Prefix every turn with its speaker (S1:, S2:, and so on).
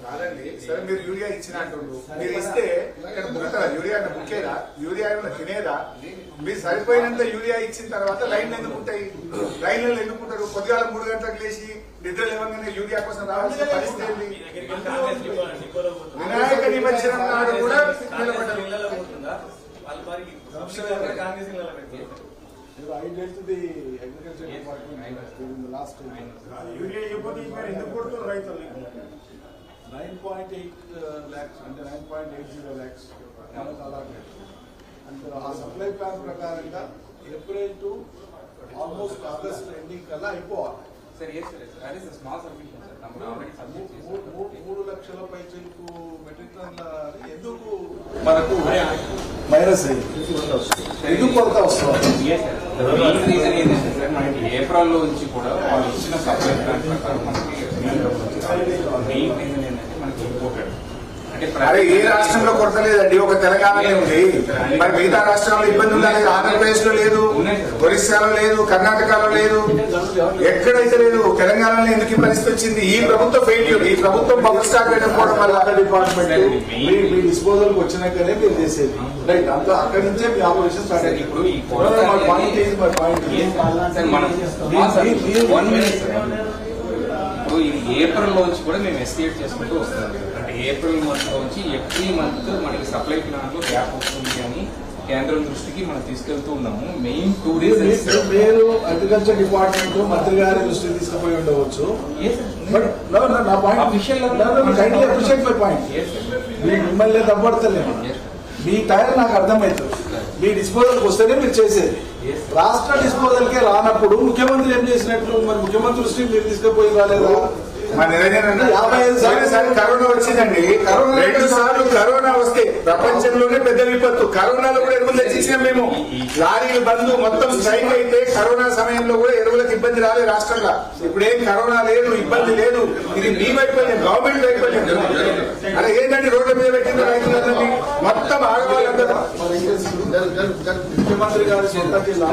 S1: కాదండి. సరే మీరు యూరియా ఇచ్చిన అంటుండ్రు, మీరు ఇస్తే యూరియా ముఖ్యదా? యూరియా తినేదా? మీరు సరిపోయినంత యూరియా ఇచ్చిన తర్వాత లైన్లు ఎందుకుంటాయి? లైన్లలో ఎందుకుంటారు? పొద్దుగాల 3 గంటలకు లేచి నిద్ర లేవగానే యూరియా కోసం రావాల్సిన పరిస్థితి. వినాయక నిమజ్జనం నాడు కూడా నిలబడ్డారు.
S2: I went to the agriculture department during the last 2 months.
S1: Urea ఇవ్వదు ఎందుకు కొడుతున్నారు రైతులు?
S2: 9.8 lakhs అంటే 9.80 lakhs మనకు అలాగే. అంటే ఆ సప్లై ప్లాన్ ప్రకారంగా April to almost August ending కల్లా అయిపోవాలి.
S3: Sir, yes, sir. That is a small submission, sir. Number already submitted.
S2: 3 లక్షల పైచలకు మెట్రిక్ టన్ల ఎందుకు మనకు మైనస్ అయింది? ఎందుకు కొరత వస్తుంది?
S3: మెయిన్ రీజన్ ఏంటంటే సార్, మనకి ఏప్రిల్ లో నుంచి కూడా వాళ్ళు ఇచ్చిన సప్లై ప్లాన్ ప్రకారం మనకి మెయిన్ రీజన్ ఏంటంటే మనకి ఇంపోర్టెడ్.
S1: అరే ఏ రాష్ట్రంలో కొరత లేదండి, ఒక తెలంగాణలో ఉంది. మరి మిగతా రాష్ట్రాల్లో ఇబ్బంది ఉందా? ఆంధ్రప్రదేశ్ లో లేదు, ఒరిస్సాలో లేదు, కర్ణాటకలో లేదు, ఎక్కడైతే లేదు. తెలంగాణలో ఎందుకు ఈ పరిస్థితి వచ్చింది? ఈ ప్రభుత్వ ఫెయిల్యూర్. ఈ ప్రభుత్వం బబుల్ స్టాక్ పెట్టకపోవడం వల్ల
S2: డిపార్ట్మెంట్ మీ డిస్పోజల్ వచ్చినాకనే మీరు చేసేది రైట్. అంత అక్కడి నుంచే మీ ఆపరేషన్ స్టార్ట్ అయ్యింది.
S3: ఇప్పుడు ఈ ఇది ఏప్రిల్ నుంచి కూడా మేము ఎస్టిమేట్ చేసుకుంటూ వస్తున్నాం. అంటే ఏప్రిల్ మంత్ నుంచి ఎవ్రీ మంత్ మనకి సప్లై ప్లాన్ లో గ్యాప్ వస్తుంది అని కేంద్రం దృష్టికి మనం తీసుకెళ్తూ ఉన్నాము. మెయిన్ 2 days
S2: మీరు అగ్రికల్చర్ డిపార్ట్మెంట్ మంత్రి గారి దృష్టికి తీసుకుపోయి ఉండవచ్చు. నా పాయింట్ మిమ్మల్ని తప్పడతలేము. మీ టైం నాకు అర్థమవుతుంది. మీ డిస్పోజల్కి వస్తేనే మీరు చేసేది. రాష్ట్ర డిస్పోజల్ కే రానప్పుడు ముఖ్యమంత్రి ఏం చేసినట్లు? మరి ముఖ్యమంత్రి దృష్టికి మీరు తీసుకుపోయి రాలేదా?
S1: మా నిరంజన్ 55 కరోనా వచ్చిందండి. 2 సార్లు కరోనా వస్తే ప్రపంచంలోనే పెద్ద విపత్తు. కరోనాలో కూడా ఎరువులు తెచ్చిచ్చినాం మేము. లారీలు బంద్, మొత్తం స్ట్రైక్ అయితే కరోనా సమయంలో కూడా ఎరువులకు ఇబ్బంది రాలేదు రాష్ట్రంలో. ఇప్పుడేం కరోనా లేదు, ఇబ్బంది లేదు. ఇది మీ వైఫల్యం, గవర్నమెంట్ వైఫల్యం. అలా ఏంటంటే రోడ్ల మీద పెట్టిన రైతులందరినీ మొత్తం ఆడవాళ్ళందరూ
S2: ముఖ్యమంత్రి గారి సొంత జిల్లా